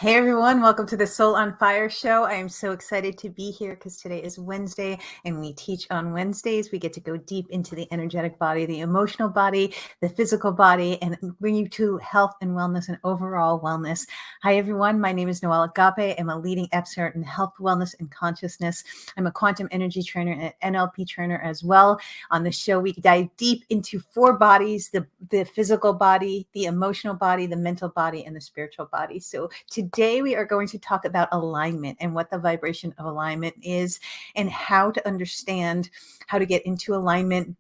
Hey everyone, welcome to the Soul on Fire show. I am so excited to be here because today is Wednesday and we teach on Wednesdays. We get to go deep into the energetic body, the emotional body, the physical body, and bring you to health and wellness and overall wellness. Hi everyone, my name is Noelle Agape. I'm a leading expert in health, wellness, and consciousness. I'm a quantum energy trainer and an NLP trainer as well. On the show, we dive deep into four bodies, the physical body, the emotional body, the mental body, and the spiritual body. So today we are going to talk about alignment and what the vibration of alignment is and how to understand how to get into alignment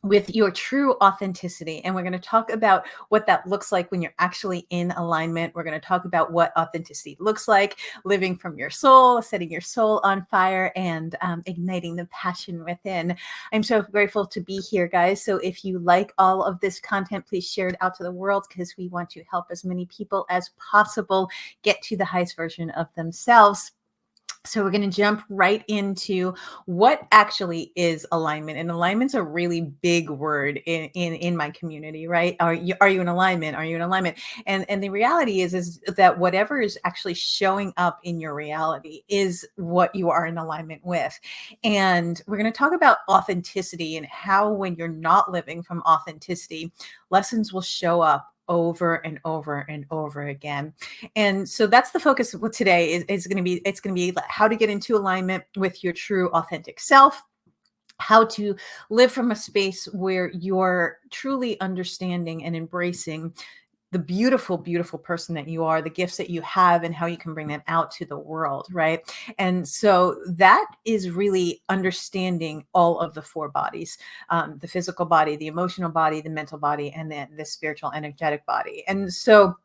with your true authenticity. And we're going to talk about what that looks like when you're actually in alignment. We're going to talk about what authenticity looks like, living from your soul, setting your soul on fire, and igniting the passion within. I'm so grateful to be here, guys. So if you like all of this content, please share it out to the world because we want to help as many people as possible get to the highest version of themselves. So we're going to jump right into what actually is alignment. And alignment's a really big word in my community, right? Are you in alignment? Are you in alignment? And the reality is that whatever is actually showing up in your reality is what you are in alignment with. And we're going to talk about authenticity and how when you're not living from authenticity, lessons will show up over and over and over again. And so that's the focus of today is going to be, it's going to be how to get into alignment with your true authentic self, how to live from a space where you're truly understanding and embracing the beautiful, beautiful person that you are, the gifts that you have, and how you can bring them out to the world, right? And so that is really understanding all of the four bodies, the physical body, the emotional body, the mental body, and then the spiritual energetic body. And so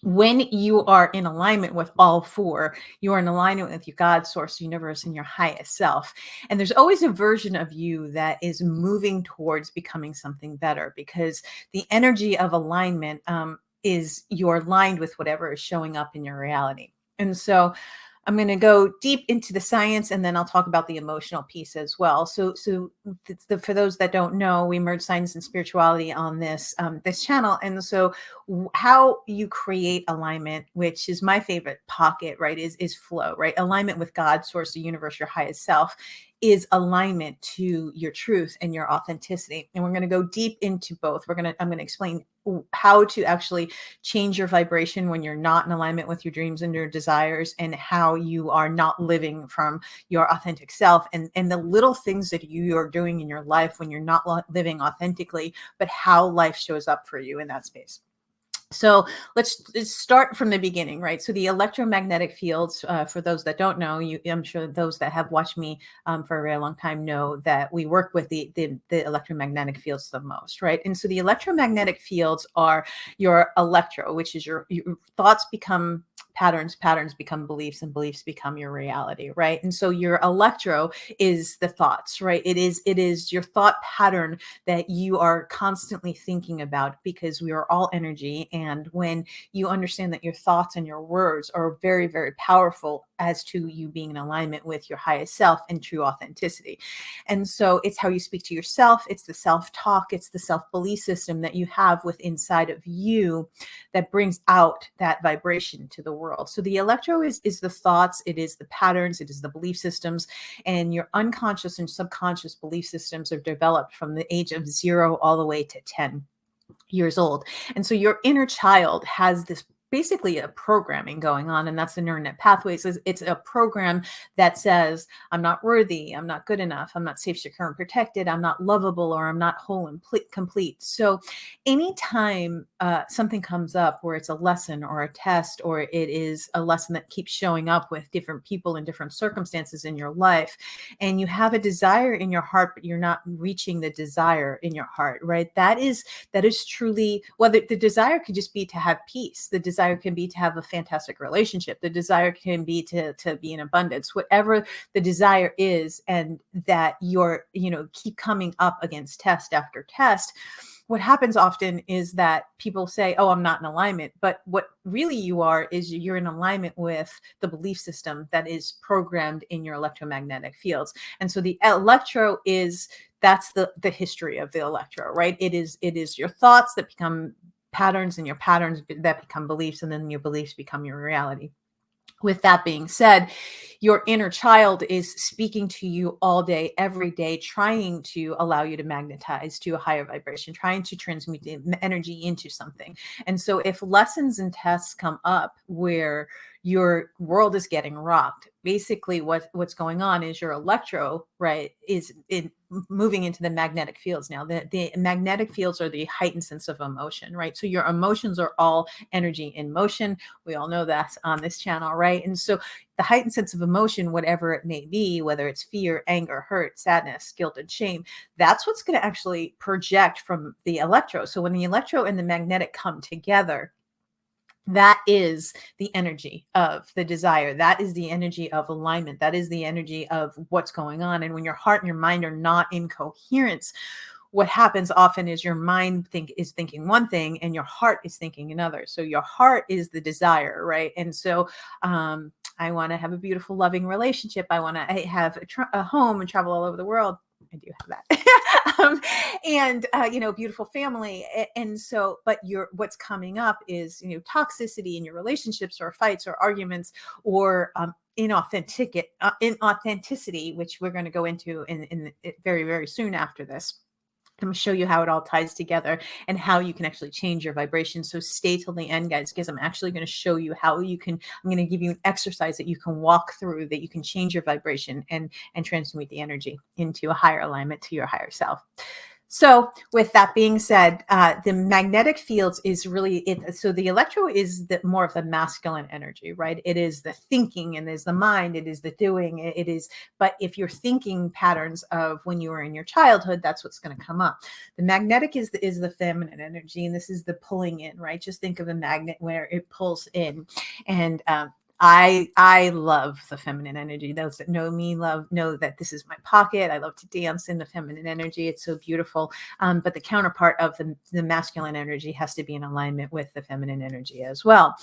when you are in alignment with all four, you are in alignment with your God, source, universe, and your highest self. And there's always a version of you that is moving towards becoming something better because the energy of alignment is you're aligned with whatever is showing up in your reality. And so I'm going to go deep into the science and then I'll talk about the emotional piece as well. So for those that don't know, we merge science and spirituality on this channel. And so how you create alignment, which is my favorite pocket, right, is flow, right? Alignment with God, source, the universe, your highest self is alignment to your truth and your authenticity. And we're going to go deep into both. I'm going to explain how to actually change your vibration when you're not in alignment with your dreams and your desires, and how you are not living from your authentic self, and the little things that you are doing in your life when you're not living authentically, but how life shows up for you in that space. So let's start from the beginning, right? So the electromagnetic fields, for those that don't know, I'm sure those that have watched me for a very long time know that we work with the electromagnetic fields the most, right? And so the electromagnetic fields are your electro, which is your thoughts become patterns, patterns become beliefs, and beliefs become your reality, right? And so your electro is the thoughts, right? It is your thought pattern that you are constantly thinking about, because we are all energy. And when you understand that your thoughts and your words are very, very powerful as to you being in alignment with your highest self and true authenticity. And so it's how you speak to yourself. It's the self-talk. It's the self-belief system that you have within inside of you that brings out that vibration to the world. So the electro is the thoughts, it is the patterns, it is the belief systems, and your unconscious and subconscious belief systems are developed from the age of 0 all the way to 10 years old. And so your inner child has this basically a programming going on, and that's the neural net pathways. It's a program that says, I'm not worthy, I'm not good enough, I'm not safe, secure, and protected, I'm not lovable, or I'm not whole and complete. So anytime something comes up where it's a lesson or a test, or it is a lesson that keeps showing up with different people in different circumstances in your life, and you have a desire in your heart, but you're not reaching the desire in your heart, right? That is truly, well, the desire could just be to have peace. The desire can be to have a fantastic relationship. The desire can be to be in abundance, whatever the desire is, and that you're, keep coming up against test after test. What happens often is that people say, oh, I'm not in alignment. But what really you are is you're in alignment with the belief system that is programmed in your electromagnetic fields. And so the electro is, that's the history of the electro, right? It is your thoughts that become patterns, and your patterns that become beliefs, and then your beliefs become your reality. With that being said, your inner child is speaking to you all day, every day, trying to allow you to magnetize to a higher vibration, trying to transmute the energy into something. And so if lessons and tests come up where your world is getting rocked, basically what's going on is your electro, right, is moving into the magnetic fields. Now, the magnetic fields are the heightened sense of emotion, right? So your emotions are all energy in motion. We all know that on this channel, right? And so the heightened sense of emotion, whatever it may be, whether it's fear, anger, hurt, sadness, guilt, and shame, that's what's going to actually project from the electro. So when the electro and the magnetic come together, that is the energy of the desire. That is the energy of alignment. That is the energy of what's going on. And when your heart and your mind are not in coherence, what happens often is your mind is thinking one thing and your heart is thinking another. So your heart is the desire, right? And so I want to have a beautiful, loving relationship. I want to have a home and travel all over the world. I do have that. And beautiful family. And so, but what's coming up is, toxicity in your relationships, or fights, or arguments, or inauthenticity, which we're going to go into in very, very soon after this. I'm going to show you how it all ties together and how you can actually change your vibration. So stay till the end, guys, because I'm actually going to show you how you can. I'm going to give you an exercise that you can walk through, that you can change your vibration and transmute the energy into a higher alignment to your higher self. So with that being said, the magnetic fields is really it. So the electro is more of the masculine energy, right? It is the thinking, and there's the mind, it is the doing, it is. But if you're thinking patterns of when you were in your childhood, that's what's going to come up. The magnetic is the feminine energy, and this is the pulling in, right? Just think of a magnet where it pulls in. And I love the feminine energy. Those that know me know that this is my pocket. I love to dance in the feminine energy. It's so beautiful. But the counterpart of the masculine energy has to be in alignment with the feminine energy as well.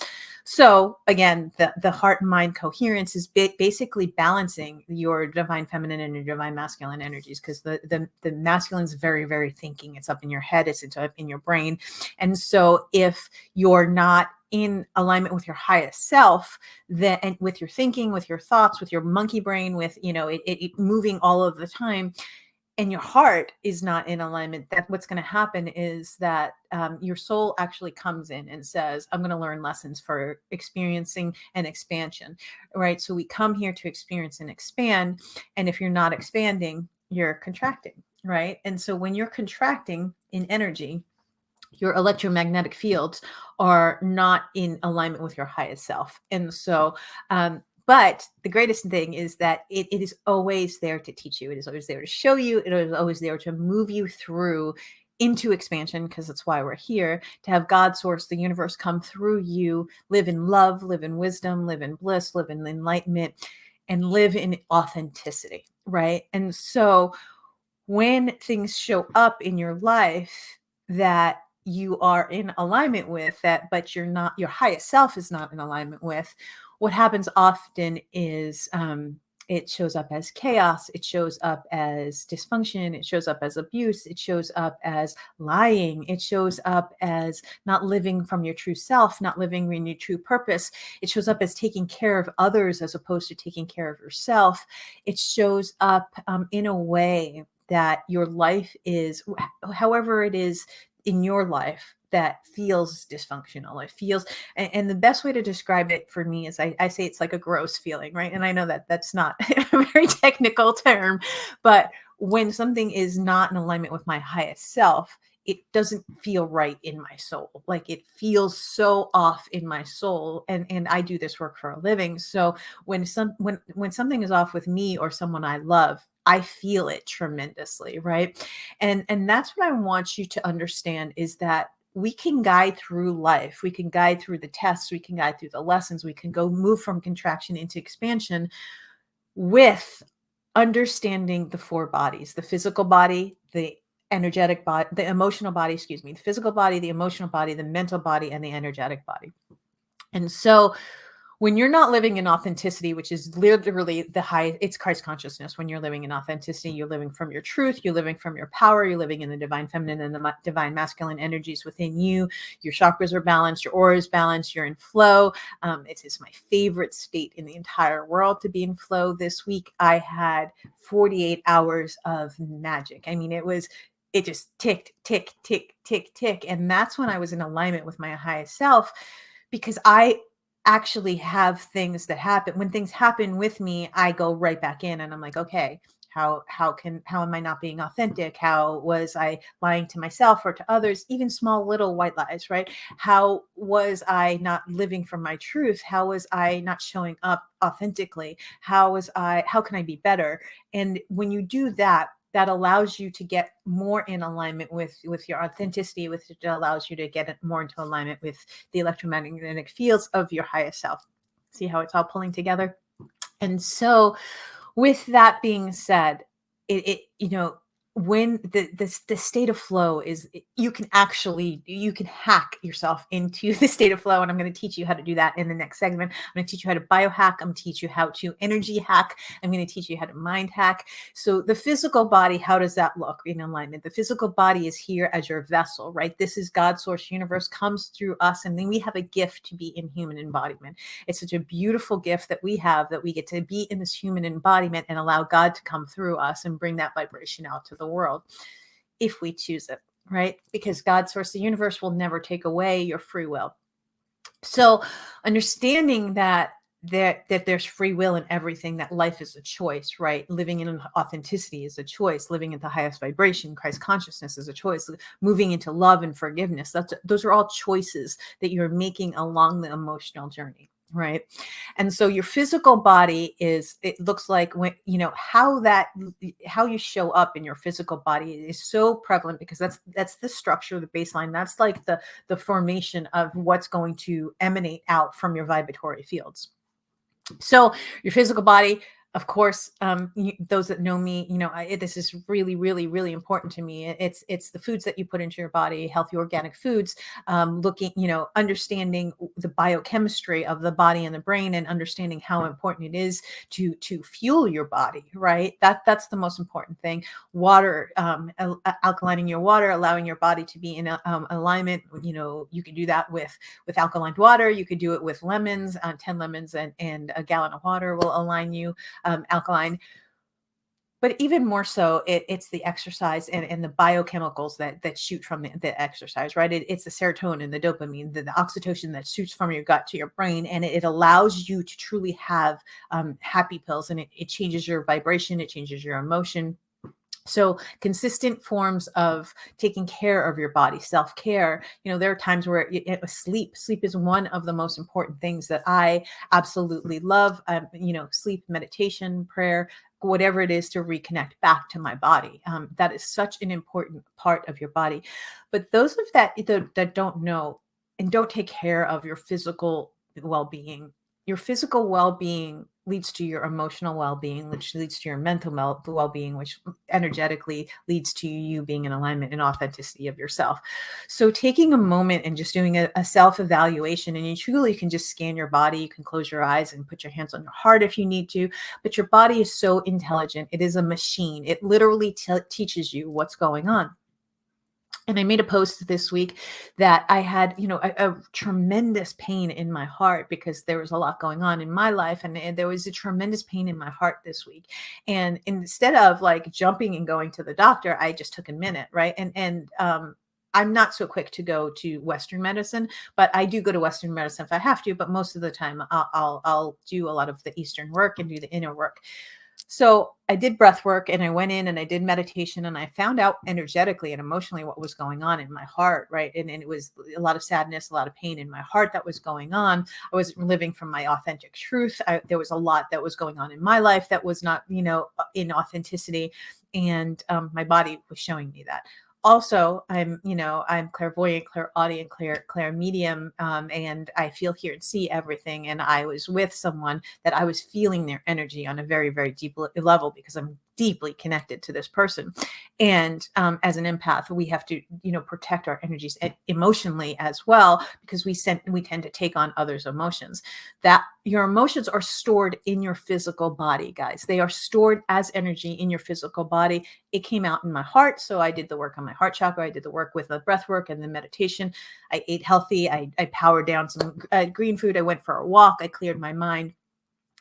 So again, the heart and mind coherence is basically balancing your divine feminine and your divine masculine energies, because the masculine is very, very thinking. It's up in your head. It's up in your brain. And so if you're not in alignment with your highest self, then, and with your thinking, with your thoughts, with your monkey brain, with it moving all of the time, and your heart is not in alignment, that what's going to happen is that your soul actually comes in and says, I'm going to learn lessons for experiencing and expansion, right? So we come here to experience and expand, and if you're not expanding, you're contracting, right? And so when you're contracting in energy, your electromagnetic fields are not in alignment with your highest self. And so, but the greatest thing is that it is always there to teach you. It is always there to show you. It is always there to move you through into expansion, because that's why we're here, to have God, source, the universe come through you, live in love, live in wisdom, live in bliss, live in enlightenment, and live in authenticity, right? And so when things show up in your life that you are in alignment with, that but you're not, your highest self is not in alignment with, what happens often is it shows up as chaos, it shows up as dysfunction, it shows up as abuse, it shows up as lying, it shows up as not living from your true self, not living in your true purpose. It shows up as taking care of others as opposed to taking care of yourself. It shows up in a way that your life is, however it is in your life, that feels dysfunctional. It feels, and the best way to describe it for me is I say it's like a gross feeling, right? And I know that that's not a very technical term, but when something is not in alignment with my highest self, it doesn't feel right in my soul. Like it feels so off in my soul. And I do this work for a living. So when something is off with me or someone I love, I feel it tremendously, right? And that's what I want you to understand, is that we can guide through life. We can guide through the tests. We can guide through the lessons. We can go move from contraction into expansion with understanding the four bodies: the physical body, the energetic body, the emotional body, the physical body, the emotional body, the mental body, and the energetic body. And so when you're not living in authenticity, which is literally it's Christ consciousness. When you're living in authenticity, you're living from your truth, you're living from your power, you're living in the divine feminine and the divine masculine energies within you. Your chakras are balanced, your aura is balanced, you're in flow. It is my favorite state in the entire world to be in flow. This week, I had 48 hours of magic. I mean, it just ticked, tick, tick, tick, tick. And that's when I was in alignment with my highest self, because I actually have things that happen. When things happen with me, I go right back in and I'm like, okay, how am I not being authentic? How was I lying to myself or to others? Even small little white lies, right? How was I not living from my truth? How was I not showing up authentically? How can I be better? And when you do that, that allows you to get more in alignment with your authenticity, which allows you to get it more into alignment with the electromagnetic fields of your highest self. See how it's all pulling together? And so with that being said, it when the state of flow is, you can hack yourself into the state of flow. And I'm going to teach you how to do that in the next segment. I'm going to teach you how to biohack. I'm going to teach you how to energy hack. I'm going to teach you how to mind hack. So the physical body, how does that look in alignment? The physical body is here as your vessel, right? This is God's source universe, comes through us. And then we have a gift to be in human embodiment. It's such a beautiful gift that we have, that we get to be in this human embodiment and allow God to come through us and bring that vibration out to the world if we choose it, right? Because God's source, the universe, will never take away your free will. So understanding that there's free will in everything, that life is a choice, right? Living in authenticity is a choice. Living at the highest vibration, Christ consciousness, is a choice. Moving into love and forgiveness, those are all choices that you're making along the emotional journey, right? And so your physical body it looks like, when how you show up in your physical body is so prevalent, because that's the structure, the baseline. That's like the formation of what's going to emanate out from your vibratory fields. So your physical body, of course, those that know me, this is really, really, really important to me. It's the foods that you put into your body, healthy organic foods, understanding the biochemistry of the body and the brain, and understanding how important it is to fuel your body, right? That's the most important thing. Water, alkalining your water, allowing your body to be in alignment. You can do that with alkaline water. You could do it with lemons. 10 lemons and a gallon of water will align you. Alkaline. But even more so, it's the exercise and the biochemicals that shoot from the exercise, right? It's the serotonin, the dopamine, the oxytocin that shoots from your gut to your brain, and it allows you to truly have happy pills, and it changes your vibration, it changes your emotion. So consistent forms of taking care of your body, self-care. There are times where sleep is one of the most important things that I absolutely love. Sleep, meditation, prayer, whatever it is, to reconnect back to my body. That is such an important part of your body. But those of that don't know and don't take care of your physical well-being, your physical well-being leads to your emotional well-being, which leads to your mental well-being, which energetically leads to you being in alignment and authenticity of yourself. So taking a moment and just doing a self-evaluation, and you truly can just scan your body. You can close your eyes and put your hands on your heart if you need to, but your body is so intelligent. It is a machine. It literally teaches you what's going on. And I made a post this week that I had, a tremendous pain in my heart, because there was a lot going on in my life, and there was a tremendous pain in my heart this week. And instead of like jumping and going to the doctor, I just took a minute, right? And I'm not so quick to go to Western medicine, but I do go to Western medicine if I have to. But most of the time, I'll do a lot of the Eastern work and do the inner work. So I did breath work, and I went in and I did meditation, and I found out energetically and emotionally what was going on in my heart, right? And it was a lot of sadness, a lot of pain in my heart that was going on. I wasn't living from my authentic truth. There was a lot that was going on in my life that was not, in authenticity. And my body was showing me that. Also, I'm clairvoyant, clairaudient, clair medium, and I feel, hear, and see everything. And I was with someone that I was feeling their energy on a very, very deep level, because I'm deeply connected to this person. And as an empath, we have to, protect our energies emotionally as well, because we tend to take on others' emotions. That your emotions are stored in your physical body, guys. They are stored as energy in your physical body. It came out in my heart, so I did the work on my heart chakra. I did the work with the breath work and the meditation. I ate healthy. I powered down some green food. I went for a walk. I cleared my mind.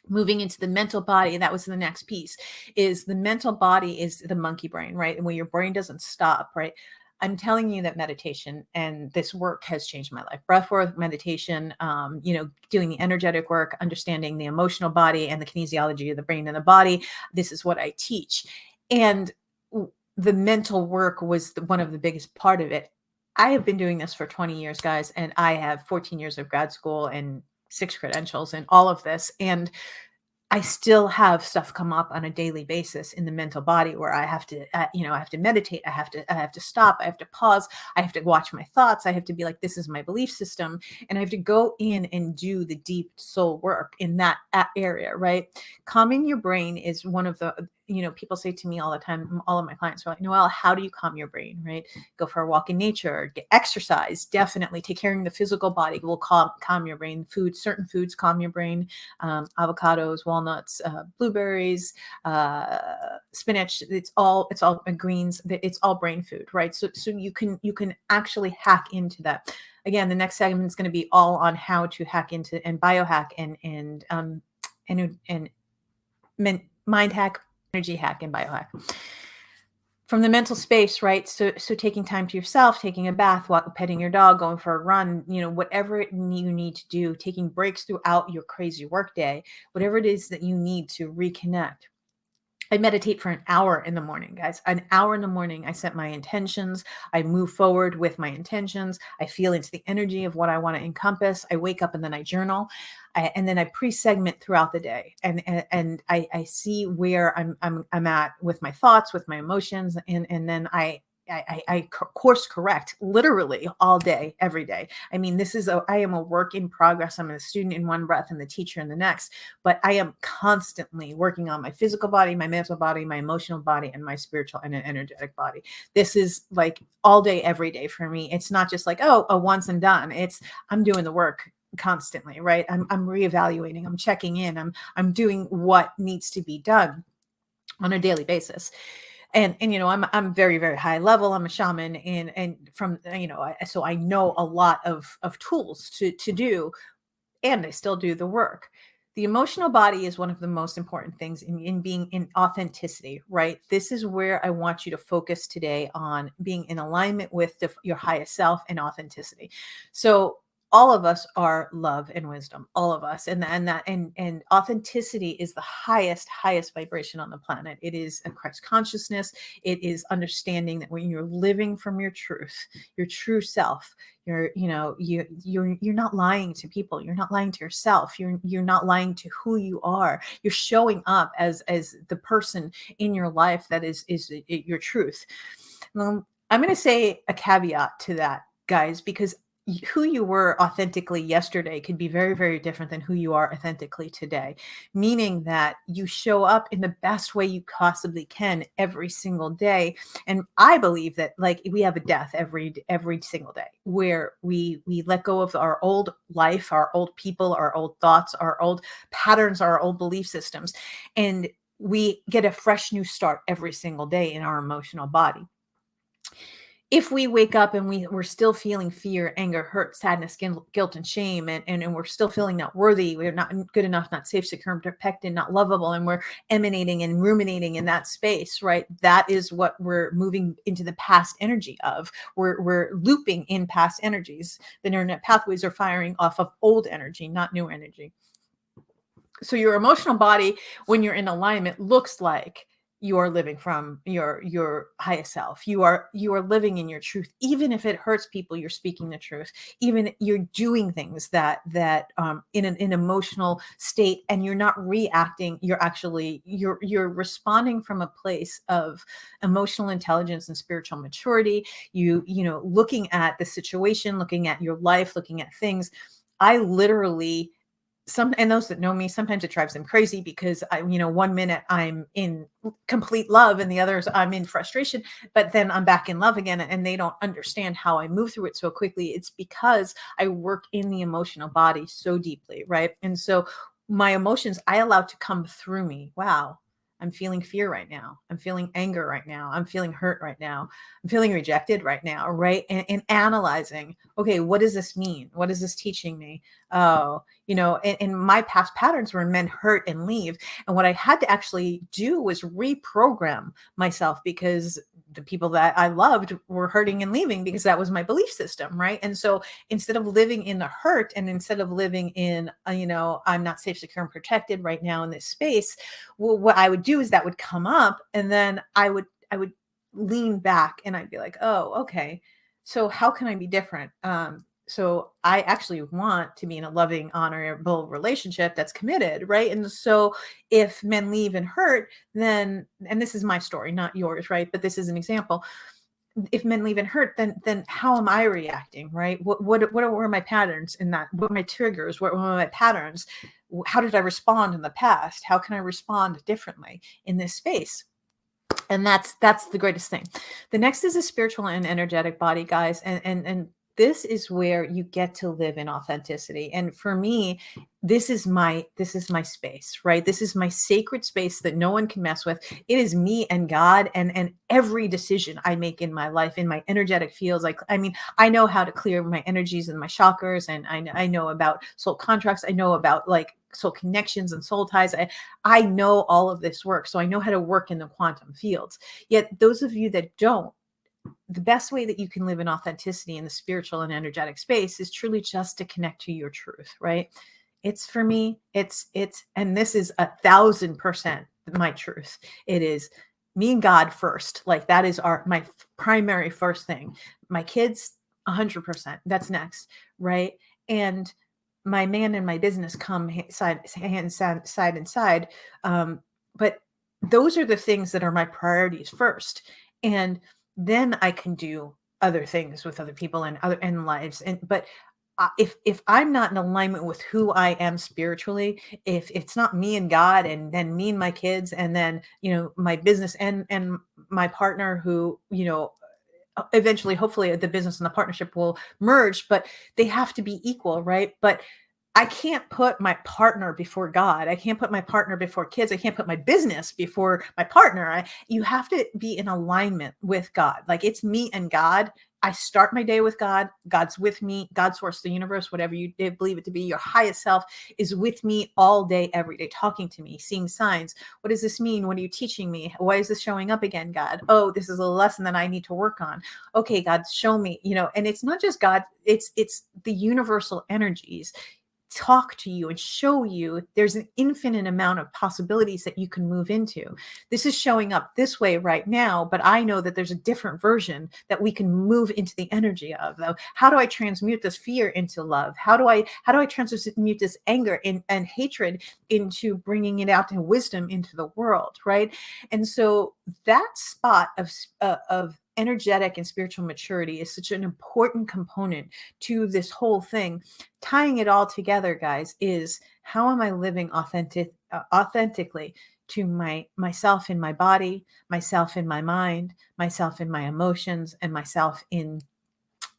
Moving into the mental body, that was the next piece. Is the mental body is the monkey brain, right? And when your brain doesn't stop, right? I'm telling you that meditation and this work has changed my life. Breath work, meditation, doing the energetic work, understanding the emotional body and the kinesiology of the brain and the body. This is what I teach. And the mental work was one of the biggest part of it. I have been doing this for 20 years, guys, and I have 14 years of grad school and 6 credentials and all of this. And I still have stuff come up on a daily basis in the mental body where I have to, I have to meditate. I have to stop. I have to pause. I have to watch my thoughts. I have to be like, this is my belief system. And I have to go in and do the deep soul work in that area, right? Calming your brain is one of the, people say to me all the time, all of my clients are like, Noelle, how do you calm your brain, right? Go for a walk in nature, get exercise, definitely take care of the physical body will calm your brain. Certain foods calm your brain. Avocados, walnuts, blueberries, spinach. It's all greens. It's all brain food, right? So you can actually hack into that. Again, the next segment is going to be all on how to hack into and biohack and mind hack, energy hack, and biohack. From the mental space, right? So taking time to yourself, taking a bath, petting your dog, going for a run, whatever you need to do, taking breaks throughout your crazy workday, whatever it is that you need to reconnect. I meditate for an hour in the morning, guys. An hour in the morning, I set my intentions. I move forward with my intentions. I feel into the energy of what I want to encompass. I wake up and then I journal. And then I pre-segment throughout the day, and I see where I'm at with my thoughts, with my emotions, and then I course correct literally all day, every day. I mean, I am a work in progress. I'm a student in one breath and the teacher in the next, but I am constantly working on my physical body, my mental body, my emotional body, and my spiritual and energetic body. This is like all day, every day for me. It's not just like, a once and done. I'm doing the work constantly, right? I'm reevaluating, I'm checking in, I'm doing what needs to be done on a daily basis. And I'm very, very high level. I'm a shaman, and from so I know a lot of tools to do, and I still do the work. The emotional body is one of the most important things in being in authenticity, right? This is where I want you to focus today, on being in alignment with your highest self and authenticity. So all of us are love and wisdom, all of us, and authenticity is the highest vibration on the planet. It is a Christ consciousness. It is understanding that when you're living from your truth, your true self, you're not lying to people. You're not lying to yourself. You're not lying to who you are. You're showing up as the person in your life that is your truth. I'm going to say a caveat to that, guys, because who you were authentically yesterday could be very, very different than who you are authentically today, meaning that you show up in the best way you possibly can every single day. And I believe that, like, we have a death every single day, where we let go of our old life, our old people, our old thoughts, our old patterns, our old belief systems, and we get a fresh new start every single day in our emotional body. If we wake up and we're still feeling fear, anger, hurt, sadness, guilt, and shame, and we're still feeling not worthy, we're not good enough, not safe, secure, protected, not lovable, and we're emanating and ruminating in that space, right? That is what we're moving into the past energy of. We're looping in past energies. The neural pathways are firing off of old energy, not new energy. So your emotional body, when you're in alignment, looks like you are living from your highest self. You are living in your truth. Even if it hurts people, you're speaking the truth. Even you're doing things that in an emotional state, and you're not reacting. You're actually you're responding from a place of emotional intelligence and spiritual maturity. Looking at the situation, looking at your life, looking at things. I literally and those that know me, sometimes it drives them crazy because one minute I'm in complete love and the others I'm in frustration, but then I'm back in love again, and they don't understand how I move through it so quickly. It's because I work in the emotional body so deeply, right? And so my emotions I allow to come through me. Wow. I'm feeling fear right now. I'm feeling anger right now. I'm feeling hurt right now. I'm feeling rejected right now, right? And analyzing, okay, what does this mean? What is this teaching me? Oh, and my past patterns were men hurt and leave. And what I had to actually do was reprogram myself, because the people that I loved were hurting and leaving, because that was my belief system, right? And so instead of living in the hurt, and instead of living in, I'm not safe, secure, and protected right now in this space, well, what I would do is that would come up, and then I would lean back and I'd be like, oh, okay, so how can I be different? So I actually want to be in a loving, honorable relationship that's committed, right? And so if men leave and hurt, then, and this is my story, not yours, right? But this is an example. If men leave and hurt, then how am I reacting, right? What were my patterns in that? What were my triggers? What were my patterns? How did I respond in the past? How can I respond differently in this space? And that's the greatest thing. The next is a spiritual and energetic body, guys, and this is where you get to live in authenticity. And for me, this is my space, right? This is my sacred space that no one can mess with. It is me and God, and every decision I make in my life, in my energetic fields. Like, I mean, I know how to clear my energies and my chakras, and I know about soul contracts. I know about like soul connections and soul ties. I know all of this work. So I know how to work in the quantum fields. Yet those of you that don't, the best way that you can live in authenticity in the spiritual and energetic space is truly just to connect to your truth, right? It's, for me, it's, and this is 1,000% my truth. It is me and God first. Like, that is my primary first thing. My kids, 100%. That's next, right? And my man and my business come side and side. But those are the things that are my priorities first. And then I can do other things with other people and other and lives. But if I'm not in alignment with who I am spiritually, if it's not me and God, and then me and my kids, and then my business and my partner, who eventually, hopefully, the business and the partnership will merge, but they have to be equal, right? But I can't put my partner before God. I can't put my partner before kids. I can't put my business before my partner. You have to be in alignment with God. Like, it's me and God. I start my day with God. God's with me. God, source, the universe, whatever you believe it to be, your highest self is with me all day, every day, talking to me, seeing signs. What does this mean? What are you teaching me? Why is this showing up again, God? Oh, this is a lesson that I need to work on. Okay, God, show me, and it's not just God, it's the universal energies talk to you and show you there's an infinite amount of possibilities that you can move into. This is showing up this way right now, but I know that there's a different version that we can move into the energy of, though. How do I transmute this fear into love? How do I transmute this anger and hatred into bringing it out to wisdom into the world, right? And so that spot of energetic and spiritual maturity is such an important component to this whole thing. Tying it all together, guys, is how am I living authentically to myself in my body, myself in my mind, myself in my emotions, and myself in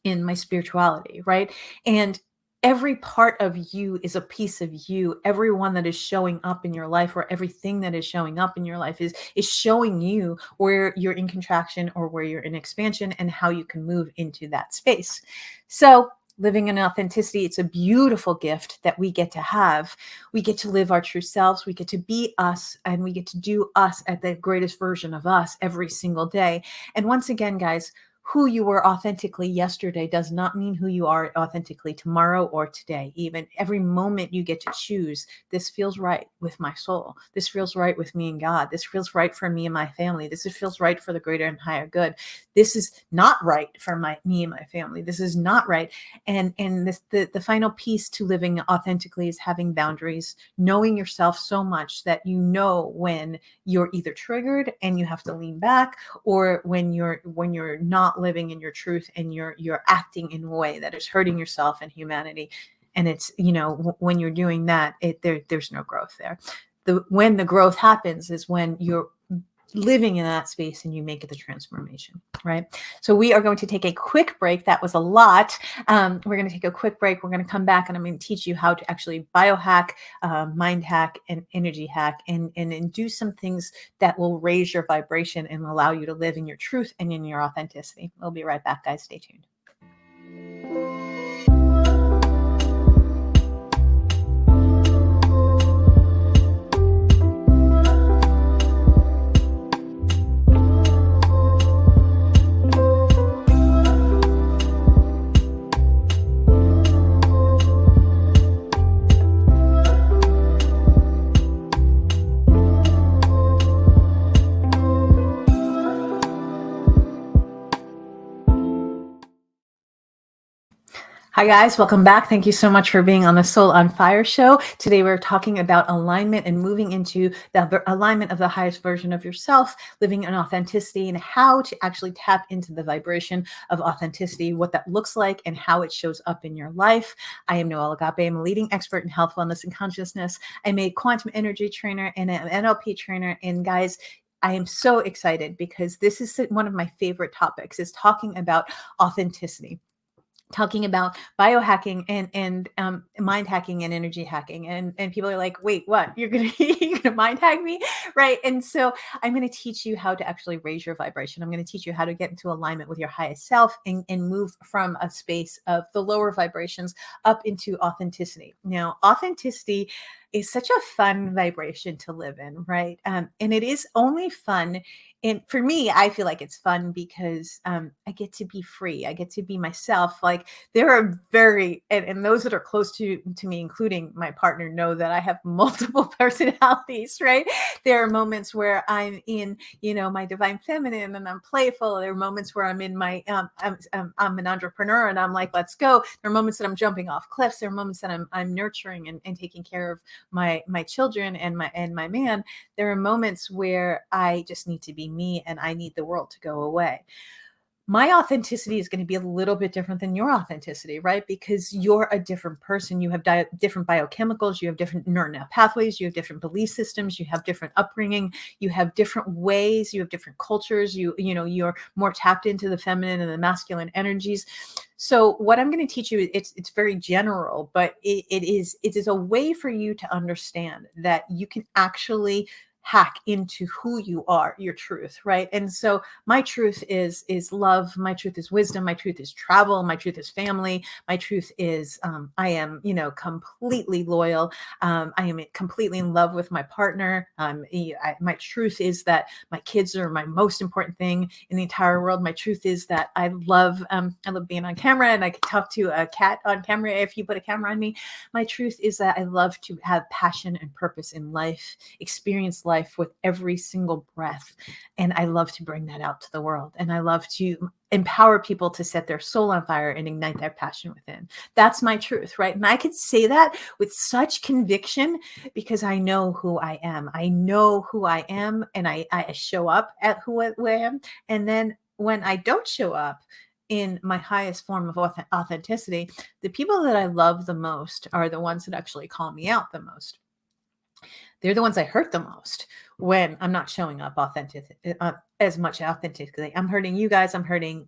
my spirituality, right? And every part of you is a piece of you. Everyone that is showing up in your life, or everything that is showing up in your life, is showing you where you're in contraction or where you're in expansion, and how you can move into that space. So living in authenticity, it's a beautiful gift that we get to have. We get to live our true selves. We get to be us, and we get to do us at the greatest version of us every single day. And once again, guys, who you were authentically yesterday does not mean who you are authentically tomorrow or today. Even every moment you get to choose, this feels right with my soul. This feels right with me and God. This feels right for me and my family. This feels right for the greater and higher good. This is not right for me and my family. This is not right. And the final piece to living authentically is having boundaries, knowing yourself so much that you know when you're either triggered and you have to lean back, or when you're not living in your truth and you're acting in a way that is hurting yourself and humanity. And it's, when you're doing that, there's no growth there. When the growth happens is when you're living in that space and you make it the transformation, right? So we are going to take a quick break. That was a lot. We're going to take a quick break. We're going to come back and I'm going to teach you how to actually biohack, mind hack, and energy hack, and do some things that will raise your vibration and allow you to live in your truth and in your authenticity. We'll be right back, guys. Stay tuned. Hi, guys. Welcome back. Thank you so much for being on the Soul on Fire show. Today, we're talking about alignment and moving into the alignment of the highest version of yourself, living in authenticity, and how to actually tap into the vibration of authenticity, what that looks like, and how it shows up in your life. I am Noelle Agape. I'm a leading expert in health, wellness, and consciousness. I'm a quantum energy trainer and an NLP trainer. And guys, I am so excited because this is one of my favorite topics, is talking about authenticity, talking about biohacking and mind hacking and energy hacking, and people are like, wait, what, you're gonna mind hack me, right? And so I'm going to teach you how to actually raise your vibration. I'm going to teach you how to get into alignment with your highest self and move from a space of the lower vibrations up into authenticity. Now, authenticity is such a fun vibration to live in, right? And it is only fun. And for me, I feel like it's fun because I get to be free. I get to be myself. Like, there are and those that are close to me, including my partner, know that I have multiple personalities, right? There are moments where I'm in, my divine feminine and I'm playful. There are moments where I'm in my, I'm an entrepreneur and I'm like, let's go. There are moments that I'm jumping off cliffs. There are moments that I'm nurturing and taking care of my children and my man. There are moments where I just need to be me and I need the world to go away. My authenticity is going to be a little bit different than your authenticity, right? Because you're a different person. You have different biochemicals, you have different neural pathways, you have different belief systems, you have different upbringing, you have different ways, you have different cultures, you're more tapped into the feminine and the masculine energies. So what I'm going to teach you, it's very general, but it is a way for you to understand that you can actually hack into who you are, your truth, right? And so my truth is love. My truth is wisdom. My truth is travel. My truth is family. My truth is I am, completely loyal. I am completely in love with my partner. My truth is that my kids are my most important thing in the entire world. My truth is that I love being on camera and I can talk to a cat on camera if you put a camera on me. My truth is that I love to have passion and purpose in life, experience life with every single breath. And I love to bring that out to the world. And I love to empower people to set their soul on fire and ignite their passion within. That's my truth, right? And I could say that with such conviction because I know who I am. I know who I am, and I show up at who I am. And then when I don't show up in my highest form of authenticity, the people that I love the most are the ones that actually call me out the most. They're the ones I hurt the most when I'm not showing up as much authentically. I'm hurting you guys. I'm hurting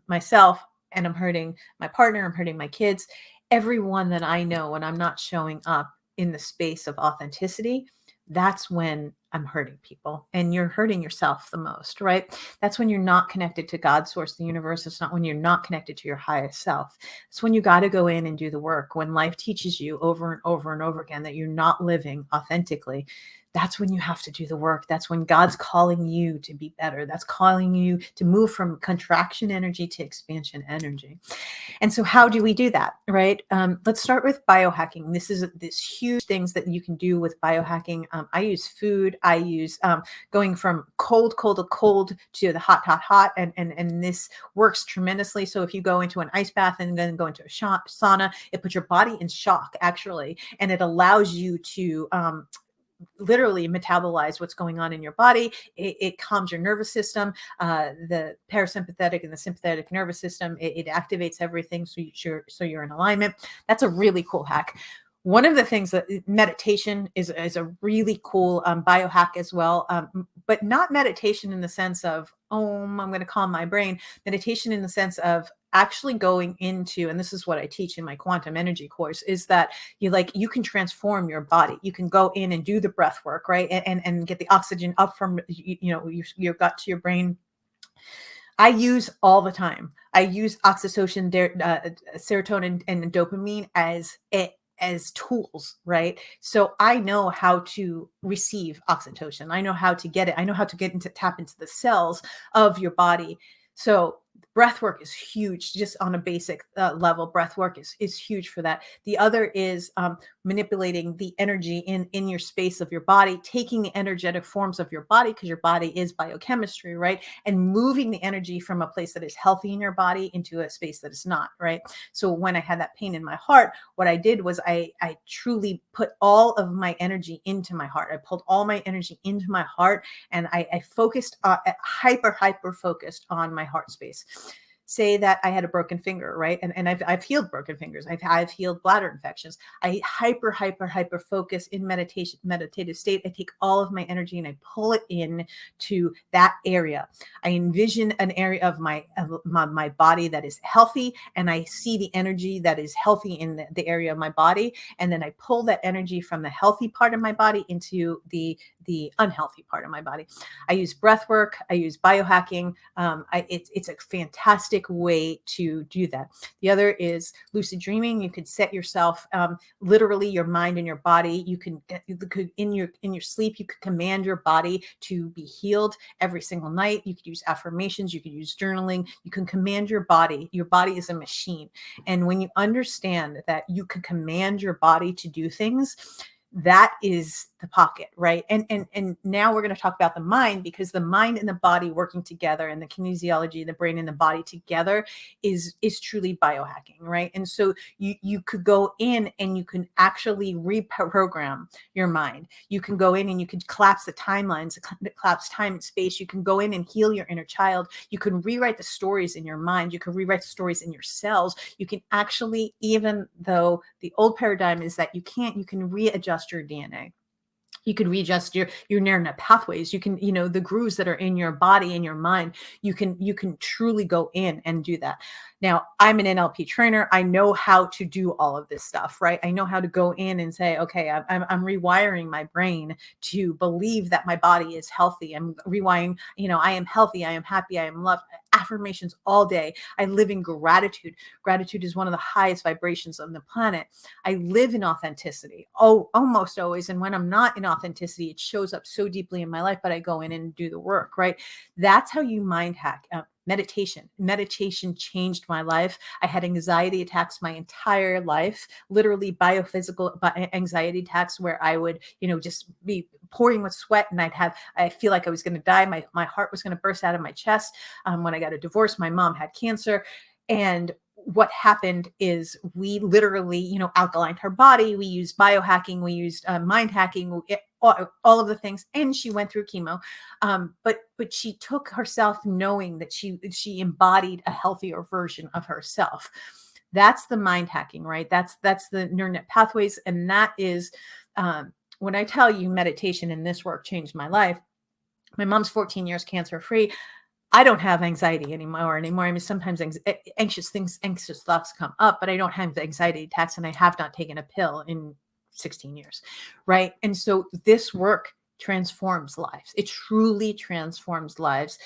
myself, and I'm hurting my partner. I'm hurting my kids. Everyone that I know, when I'm not showing up in the space of authenticity, that's when I'm hurting people, and you're hurting yourself the most, right? That's when you're not connected to God, source, the universe. It's not when you're not connected to your highest self. It's when you got to go in and do the work. When life teaches you over and over and over again that you're not living authentically, that's when you have to do the work. That's when God's calling you to be better. That's calling you to move from contraction energy to expansion energy. And so how do we do that, right? Let's start with biohacking. This huge things that you can do with biohacking. I use food. I use going from cold to the hot. And this works tremendously. So if you go into an ice bath and then go into a sauna, it puts your body in shock, actually. And it allows you to literally metabolize what's going on in your body. It calms your nervous system, the parasympathetic and the sympathetic nervous system. It activates everything, so you're in alignment. That's a really cool hack. One of the things that meditation is a really cool biohack as well, but not meditation in the sense of, oh, I'm going to calm my brain. Meditation in the sense of actually going into, and this is what I teach in my quantum energy course, is that you can transform your body. You can go in and do the breath work, right? And get the oxygen up from, your gut to your brain. I use all the time. I use oxytocin, serotonin, and dopamine as tools, right? So I know how to receive oxytocin. I know how to get it. I know how to tap into the cells of your body. So breath work is huge, just on a basic level. Breath work is huge for that. The other is manipulating the energy in your space of your body, taking the energetic forms of your body, because your body is biochemistry, right? And moving the energy from a place that is healthy in your body into a space that is not, right? So when I had that pain in my heart, what I did was I truly put all of my energy into my heart. I pulled all my energy into my heart, and I focused, hyper focused on my heart space. Say that I had a broken finger, right? And I've healed broken fingers. I've healed bladder infections. I hyper focus in meditative state. I take all of my energy and I pull it in to that area. I envision an area of my body that is healthy, and I see the energy that is healthy in the area of my body, and then I pull that energy from the healthy part of my body into the unhealthy part of my body. I use breath work. I use biohacking. It's a fantastic way to do that. The other is lucid dreaming. You could set yourself, literally your mind and your body. You could in your sleep, you could command your body to be healed every single night. You could use affirmations. You could use journaling. You can command your body. Your body is a machine. And when you understand that you can command your body to do things, that is the pocket, right? And now we're going to talk about the mind, because the mind and the body working together, and the kinesiology, the brain and the body together, is truly biohacking, right? And so you could go in and you can actually reprogram your mind. You can go in and you could collapse the timelines, collapse time and space. You can go in and heal your inner child. You can rewrite the stories in your mind. You can rewrite the stories in your cells. You can actually, even though the old paradigm is that you can't, you can readjust your DNA. You can readjust your neural pathways. You can, the grooves that are in your body and your mind, you can truly go in and do that. Now, I'm an NLP trainer. I know how to do all of this stuff, right? I know how to go in and say, okay, I'm rewiring my brain to believe that my body is healthy. I'm rewiring, I am healthy. I am happy. I am loved. Affirmations all day. I live in gratitude. Gratitude is one of the highest vibrations on the planet. I live in authenticity. Oh, almost always. And when I'm not in authenticity, it shows up so deeply in my life, but I go in and do the work, right? That's how you mind hack. Meditation changed my life. I had anxiety attacks my entire life, literally biophysical anxiety attacks, where I would, just be pouring with sweat, and I feel like I was going to die. My heart was going to burst out of my chest. When I got a divorce, my mom had cancer. And what happened is we literally, alkalined her body. We used biohacking. We used mind hacking, all of the things. And she went through chemo. But she took herself knowing that she embodied a healthier version of herself. That's the mind hacking, right? That's the neural net pathways. And that is, when I tell you meditation and this work changed my life. My mom's 14 years cancer free. I don't have anxiety anymore. I mean, sometimes anxious thoughts come up, but I don't have anxiety attacks, and I have not taken a pill in 16 years. Right. And so this work transforms lives. It truly transforms lives.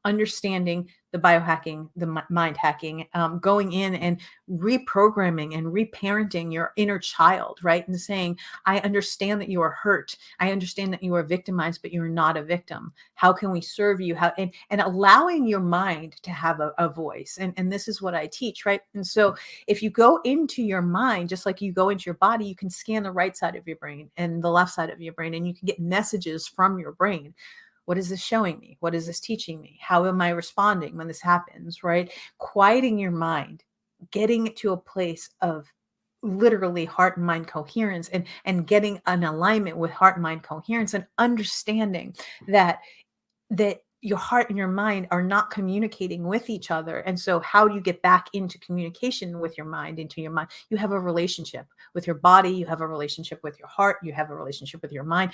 Understanding the biohacking, the mind hacking, going in and reprogramming and reparenting your inner child, right? And saying, I understand that you are hurt. I understand that you are victimized, but you're not a victim. How can we serve you? And allowing your mind to have a voice. And this is what I teach, right? And so if you go into your mind, just like you go into your body, you can scan the right side of your brain and the left side of your brain, and you can get messages from your brain. What is this showing me? What is this teaching me? How am I responding when this happens, right? Quieting your mind, getting to a place of literally heart and mind coherence, and getting an alignment with heart and mind coherence, and understanding that your heart and your mind are not communicating with each other. And so how do you get back into communication with your mind, into your mind? You have a relationship with your body, you have a relationship with your heart, you have a relationship with your mind.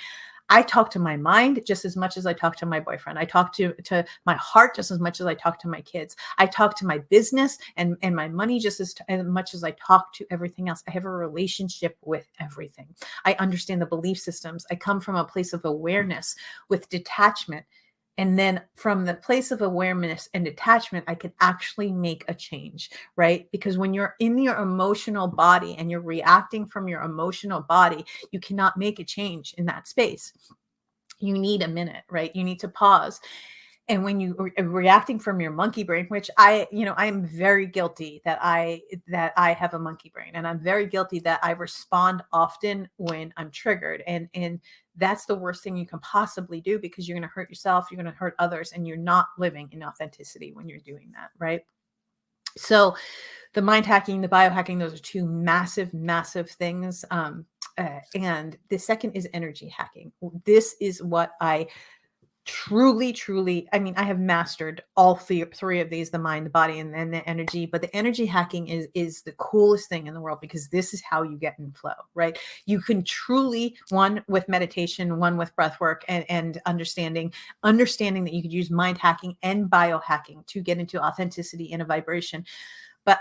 I talk to my mind just as much as I talk to my boyfriend. I talk to my heart just as much as I talk to my kids. I talk to my business and my money just as much as I talk to everything else. I have a relationship with everything. I understand the belief systems. I come from a place of awareness with detachment. And then from the place of awareness and detachment, I can actually make a change, right? Because when you're in your emotional body and you're reacting from your emotional body, you cannot make a change in that space. You need a minute, right? You need to pause. And when you are reacting from your monkey brain, which I am very guilty that I have a monkey brain, and I'm very guilty that I respond often when I'm triggered. And that's the worst thing you can possibly do, because you're going to hurt yourself, you're going to hurt others, and you're not living in authenticity when you're doing that, right? So the mind hacking, the biohacking, those are two massive, massive things. And the second is energy hacking. This is what I truly, I mean, I have mastered all three of these: the mind, the body, and then the energy. But the energy hacking is the coolest thing in the world, because this is how you get in flow, right? You can truly, one with meditation, one with breath work, and understanding that you could use mind hacking and biohacking to get into authenticity and a vibration. But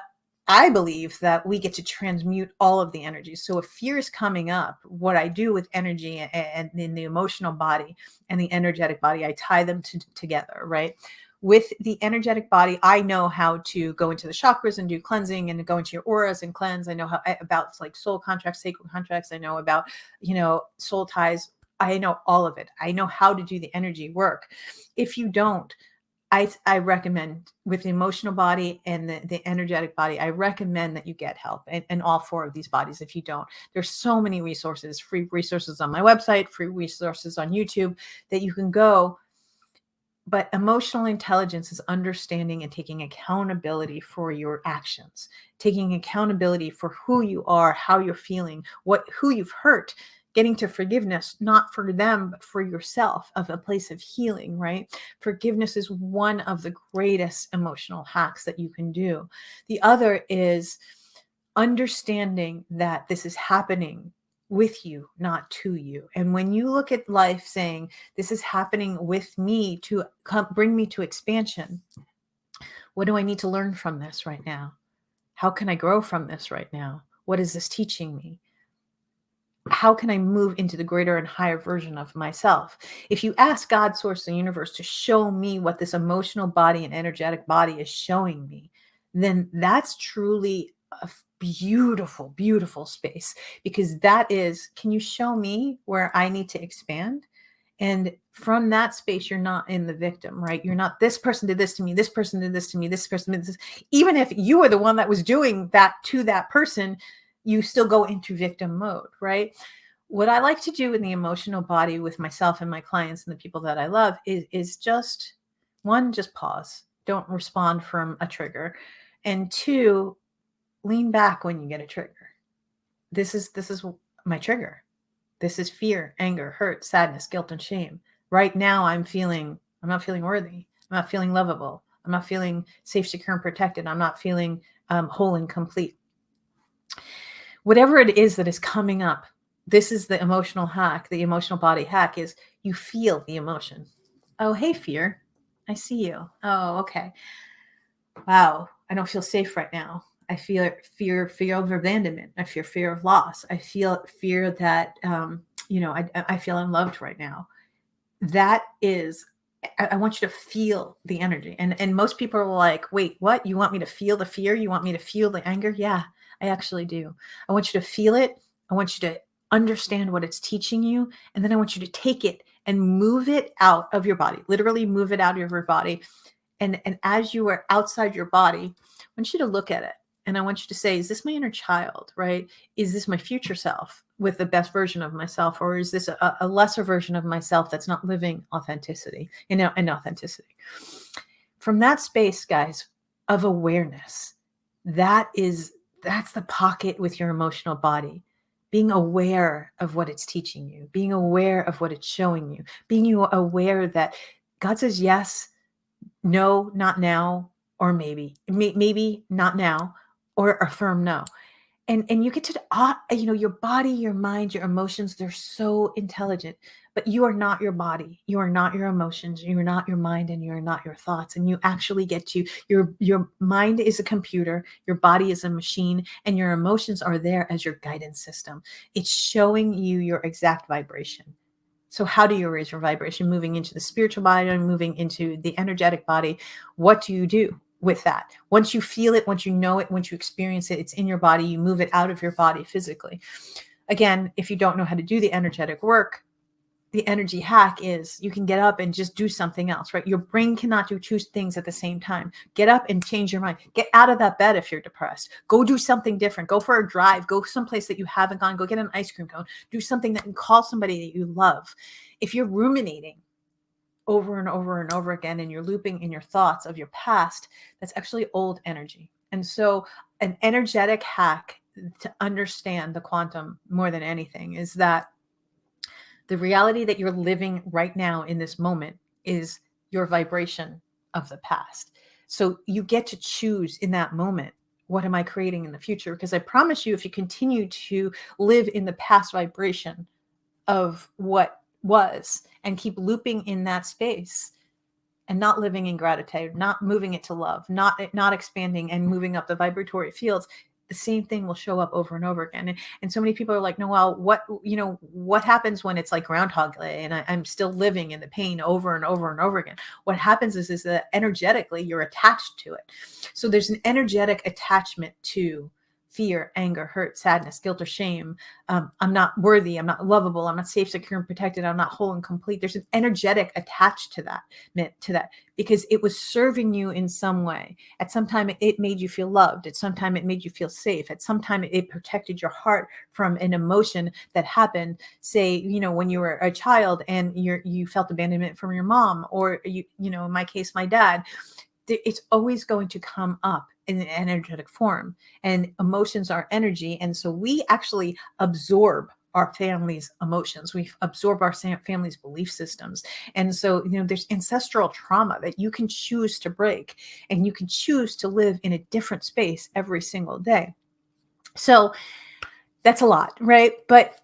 I believe that we get to transmute all of the energies. So if fear is coming up, what I do with energy and in the emotional body and the energetic body, I tie them together, right? With the energetic body, I know how to go into the chakras and do cleansing, and go into your auras and cleanse. I know about like soul contracts, sacred contracts. I know about, soul ties. I know all of it. I know how to do the energy work. If you don't, I recommend, with the emotional body and the energetic body, I recommend that you get help in all four of these bodies. If you don't, there's so many resources, free resources on my website, free resources on YouTube that you can go. But emotional intelligence is understanding and taking accountability for your actions, taking accountability for who you are, how you're feeling, who you've hurt, getting to forgiveness, not for them, but for yourself, of a place of healing, right? Forgiveness is one of the greatest emotional hacks that you can do. The other is understanding that this is happening with you, not to you. And when you look at life saying, this is happening with me to bring me to expansion, what do I need to learn from this right now? How can I grow from this right now? What is this teaching me? How can I move into the greater and higher version of myself? If you ask God, source, the universe, to show me what this emotional body and energetic body is showing me, then that's truly a beautiful, beautiful space, because that is, can you show me where I need to expand? And from that space, you're not in the victim, right? You're not, this person did this to me, this person did this to me, this person did this. Even if you were the one that was doing that to that person, you still go into victim mode, right? What I like to do in the emotional body with myself and my clients and the people that I love is just, one, just pause. Don't respond from a trigger. And two, lean back when you get a trigger. This is my trigger. This is fear, anger, hurt, sadness, guilt, and shame. Right now, I'm not feeling worthy. I'm not feeling lovable. I'm not feeling safe, secure, and protected. I'm not feeling whole and complete. Whatever it is that is coming up, this is the emotional hack, the emotional body hack, is you feel the emotion. Oh, hey, fear. I see you. Oh, okay. Wow, I don't feel safe right now. I feel fear of abandonment. I feel fear of loss. I feel fear that, I feel unloved right now. That is, I want you to feel the energy. And most people are like, wait, what? You want me to feel the fear? You want me to feel the anger? Yeah, I actually do. I want you to feel it. I want you to understand what it's teaching you. And then I want you to take it and move it out of your body, literally move it out of your body. And as you are outside your body, I want you to look at it. And I want you to say, is this my inner child, right? Is this my future self with the best version of myself? Or is this a lesser version of myself that's not living authenticity, and authenticity? From that space, guys, of awareness, that is That's the pocket with your emotional body. Being aware of what it's teaching you, being aware of what it's showing you, being aware that God says yes, no, not now, or maybe not now, or a firm no. And you get to your body, your mind, your emotions, they're so intelligent, but you are not your body, you are not your emotions, you are not your mind, and you are not your thoughts. And you actually get to your mind is a computer, your body is a machine, and your emotions are there as your guidance system. It's showing you your exact vibration. So how do you raise your vibration? Moving into the spiritual body and moving into the energetic body. What do you do with that? Once you feel it, once you know it, once you experience it, it's in your body, you move it out of your body physically. Again, if you don't know how to do the energetic work, the energy hack is you can get up and just do something else, right? Your brain cannot do two things at the same time. Get up and change your mind. Get out of that bed if you're depressed. Go do something different. Go for a drive. Go someplace that you haven't gone. Go get an ice cream cone. Do something that you call somebody that you love. If you're ruminating over and over and over again and you're looping in your thoughts of your past, that's actually old energy. And so an energetic hack to understand the quantum more than anything is that the reality that you're living right now in this moment is your vibration of the past. So you get to choose in that moment, what am I creating in the future? Because I promise you, if you continue to live in the past vibration of what was and keep looping in that space and not living in gratitude, not moving it to love, not expanding and moving up the vibratory fields, the same thing will show up over and over again. And so many people are like, Noelle, what happens when it's like Groundhog Day and I'm still living in the pain over and over and over again? What happens is that energetically you're attached to it. So there's an energetic attachment to fear, anger, hurt, sadness, guilt, or shame. I'm not worthy. I'm not lovable. I'm not safe, secure, and protected. I'm not whole and complete. There's an energetic attached to that because it was serving you in some way. At some time, it made you feel loved. At some time, it made you feel safe. At some time, it protected your heart from an emotion that happened, say, when you were a child and you felt abandonment from your mom, or in my case, my dad. It's always going to come up in an energetic form, and emotions are energy. And so we actually absorb our family's emotions. We absorb our family's belief systems. And so, there's ancestral trauma that you can choose to break, and you can choose to live in a different space every single day. So that's a lot, right? But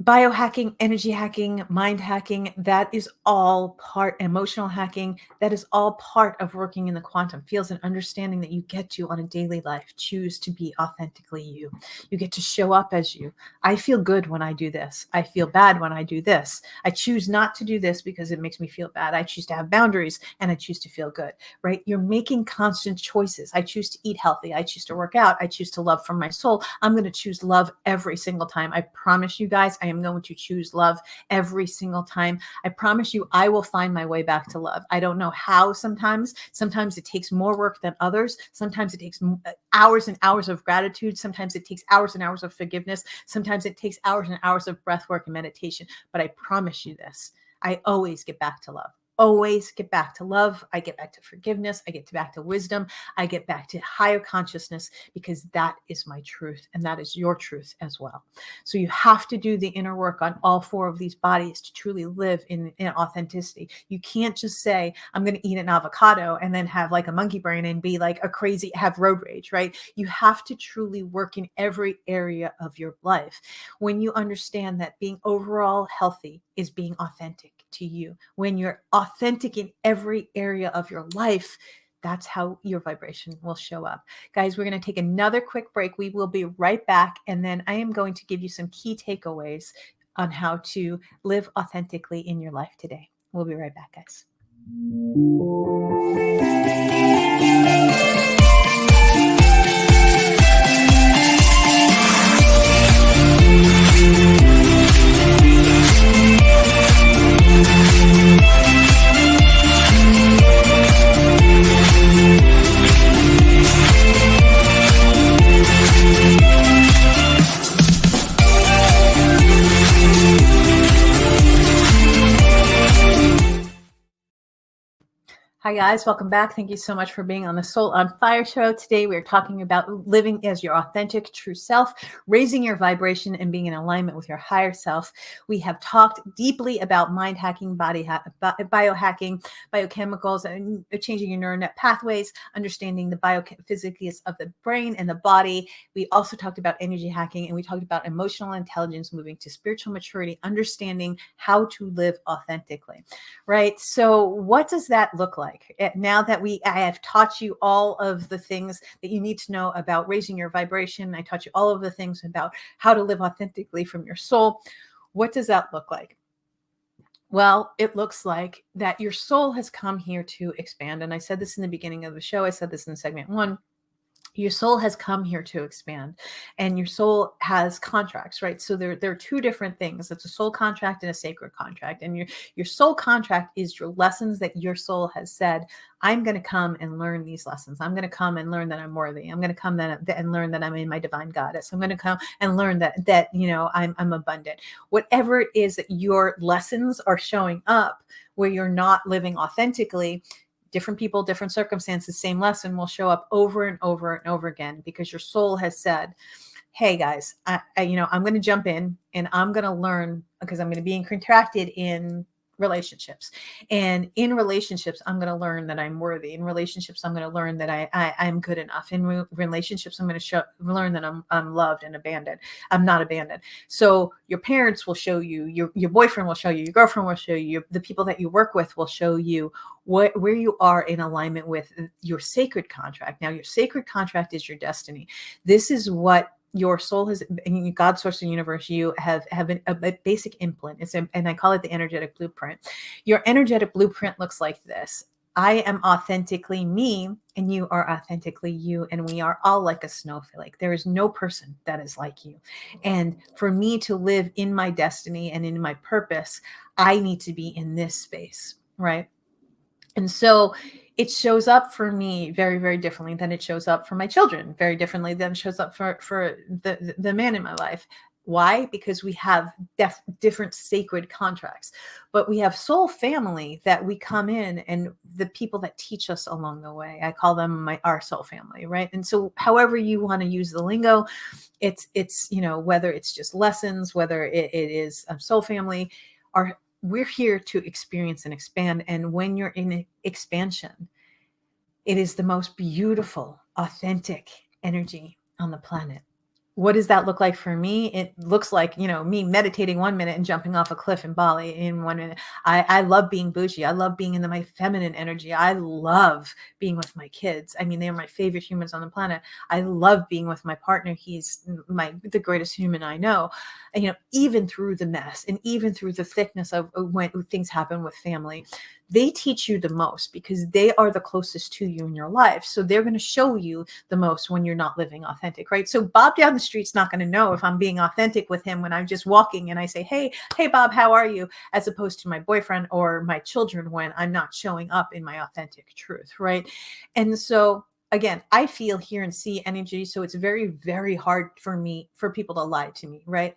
biohacking, energy hacking, mind hacking, that is all part, emotional hacking, that is all part of working in the quantum fields and understanding that you get to, on a daily life, choose to be authentically you. You get to show up as you. I feel good when I do this. I feel bad when I do this. I choose not to do this because it makes me feel bad. I choose to have boundaries and I choose to feel good, right? You're making constant choices. I choose to eat healthy. I choose to work out. I choose to love from my soul. I'm going to choose love every single time. I promise you guys, I am going to choose love every single time. I promise you, I will find my way back to love. I don't know how sometimes. Sometimes it takes more work than others. Sometimes it takes hours and hours of gratitude. Sometimes it takes hours and hours of forgiveness. Sometimes it takes hours and hours of breath work and meditation. But I promise you this, I always get back to love. Always get back to love. I get back to forgiveness. I get back to wisdom. I get back to higher consciousness, because that is my truth and that is your truth as well. So you have to do the inner work on all four of these bodies to truly live in authenticity. You can't just say, I'm going to eat an avocado and then have like a monkey brain and be like a crazy, have road rage, right? You have to truly work in every area of your life. When you understand that being overall healthy is being authentic to you, when you're authentic in every area of your life, that's how your vibration will show up. Guys, we're going to take another quick break. We will be right back. And then I am going to give you some key takeaways on how to live authentically in your life today. We'll be right back, guys. Hi, guys. Welcome back. Thank you so much for being on the Soul on Fire show. Today, we're talking about living as your authentic, true self, raising your vibration, and being in alignment with your higher self. We have talked deeply about mind hacking, biohacking, biochemicals, and changing your neural net pathways, understanding the biophysics of the brain and the body. We also talked about energy hacking, and we talked about emotional intelligence, moving to spiritual maturity, understanding how to live authentically. Right. So what does that look like? Now that I have taught you all of the things that you need to know about raising your vibration, I taught you all of the things about how to live authentically from your soul. What does that look like? Well, it looks like that your soul has come here to expand. And I said this in the beginning of the show. I said this in segment 1. Your soul has come here to expand, and your soul has contracts, right? So there are two different things. It's a soul contract and a sacred contract. And your soul contract is your lessons that your soul has said, I'm going to come and learn these lessons. I'm going to come and learn that I'm worthy. I'm going to come and learn that I'm in my divine goddess. I'm going to come and learn that I'm abundant. Whatever it is that your lessons are showing up where you're not living authentically, different people, different circumstances, same lesson will show up over and over and over again, because your soul has said, hey guys, I'm going to jump in and I'm going to learn, because I'm going to be contracted in relationships. And in relationships, I'm going to learn that I'm worthy. In relationships, I'm going to learn that I'm good enough. In relationships, I'm going to learn that I'm loved and abandoned. I'm not abandoned. So your parents will show you, your boyfriend will show you, your girlfriend will show you, the people that you work with will show you where you are in alignment with your sacred contract. Now, your sacred contract is your destiny. This is what your soul has, God, source, and universe. You have a basic imprint. And I call it the energetic blueprint. Your energetic blueprint looks like this. I am authentically me, and you are authentically you, and we are all like a snowflake. There is no person that is like you. And for me to live in my destiny and in my purpose, I need to be in this space, right? And so it shows up for me very, very differently than it shows up for my children, very differently than it shows up for the man in my life. Why? Because we have different sacred contracts, but we have soul family that we come in, and the people that teach us along the way. I call them our soul family, right? And so however you want to use the lingo, it's whether it's just lessons, whether it is a soul family, we're here to experience and expand. And when you're in expansion, it is the most beautiful, authentic energy on the planet. What does that look like for me? It looks like, me meditating 1 minute and jumping off a cliff in Bali in 1 minute. I love being bougie. I love being in my feminine energy. I love being with my kids. I mean, they are my favorite humans on the planet. I love being with my partner. He's the greatest human I know. And, even through the mess and even through the thickness of when things happen with family, they teach you the most because they are the closest to you in your life. So they're going to show you the most when you're not living authentic, right? So Bob down the street's not going to know if I'm being authentic with him when I'm just walking and I say, hey, Bob, how are you? As opposed to my boyfriend or my children when I'm not showing up in my authentic truth, right? And so again, I feel, hear, and see energy. So it's very, very hard for people to lie to me, right?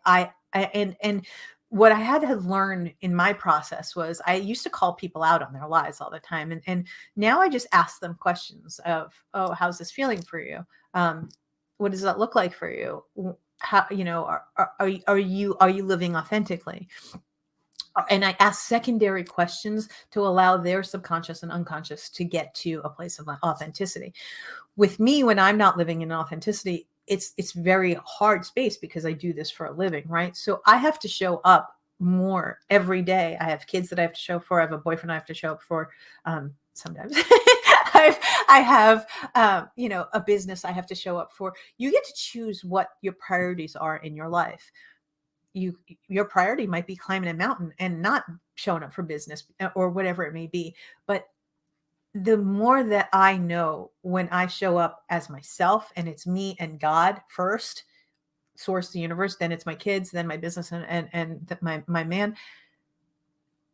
And what I had to learn in my process was I used to call people out on their lies all the time. And now I just ask them questions of, oh, how's this feeling for you? What does that look like for you? How, are you living authentically? And I ask secondary questions to allow their subconscious and unconscious to get to a place of authenticity. With me, when I'm not living in authenticity, it's very hard space because I do this for a living, right? So I have to show up more every day. I have kids that I have to show up for. I have a boyfriend I have to show up for. Sometimes I have, a business I have to show up for. You get to choose what your priorities are in your life. Your priority might be climbing a mountain and not showing up for business or whatever it may be. But the more that I know when I show up as myself and it's me and God first, source, the universe, then it's my kids, then my business and my man,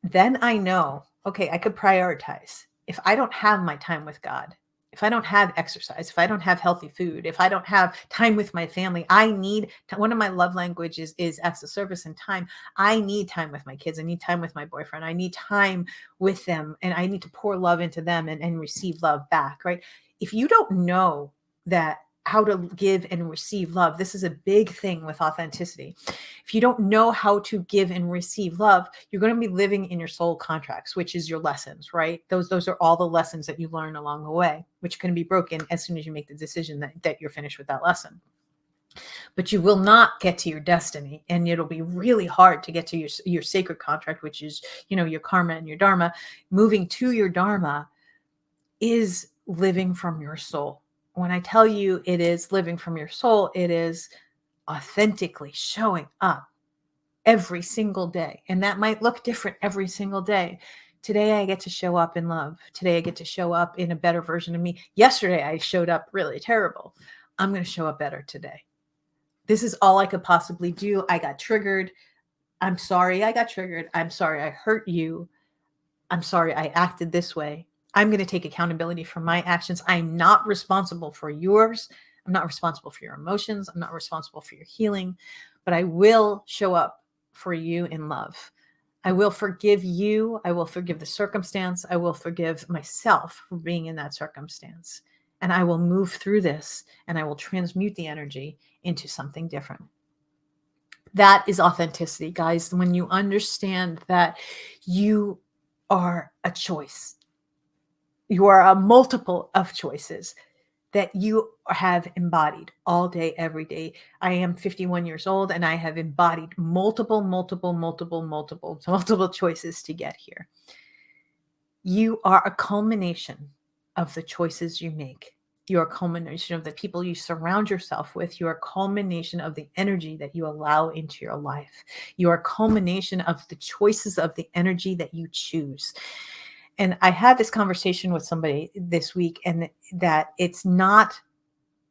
then I know, okay, I could prioritize. If I don't have my time with God, if I don't have exercise, if I don't have healthy food, if I don't have time with my family, I need one of my love languages is acts of service and time. I need time with my kids. I need time with my boyfriend. I need time with them, and I need to pour love into them and receive love back, right? If you don't know that how to give and receive love, this is a big thing with authenticity. If you don't know how to give and receive love, you're going to be living in your soul contracts, which is your lessons, right? Those are all the lessons that you learn along the way, which can be broken as soon as you make the decision that you're finished with that lesson. But you will not get to your destiny, and it'll be really hard to get to your sacred contract, which is, your karma and your dharma. Moving to your dharma is living from your soul. When I tell you it is living from your soul, it is authentically showing up every single day. And that might look different every single day. Today, I get to show up in love. Today, I get to show up in a better version of me. Yesterday, I showed up really terrible. I'm going to show up better today. This is all I could possibly do. I got triggered. I'm sorry I got triggered. I'm sorry I hurt you. I'm sorry I acted this way. I'm going to take accountability for my actions. I'm not responsible for yours. I'm not responsible for your emotions. I'm not responsible for your healing, but I will show up for you in love. I will forgive you. I will forgive the circumstance. I will forgive myself for being in that circumstance. And I will move through this, and I will transmute the energy into something different. That is authenticity, guys. When you understand that you are a choice, you are a multiple of choices that you have embodied all day, every day. I am 51 years old, and I have embodied multiple choices to get here. You are a culmination of the choices you make. You're a culmination of the people you surround yourself with. You're a culmination of the energy that you allow into your life. You're a culmination of the choices of the energy that you choose. And I had this conversation with somebody this week, and that it's not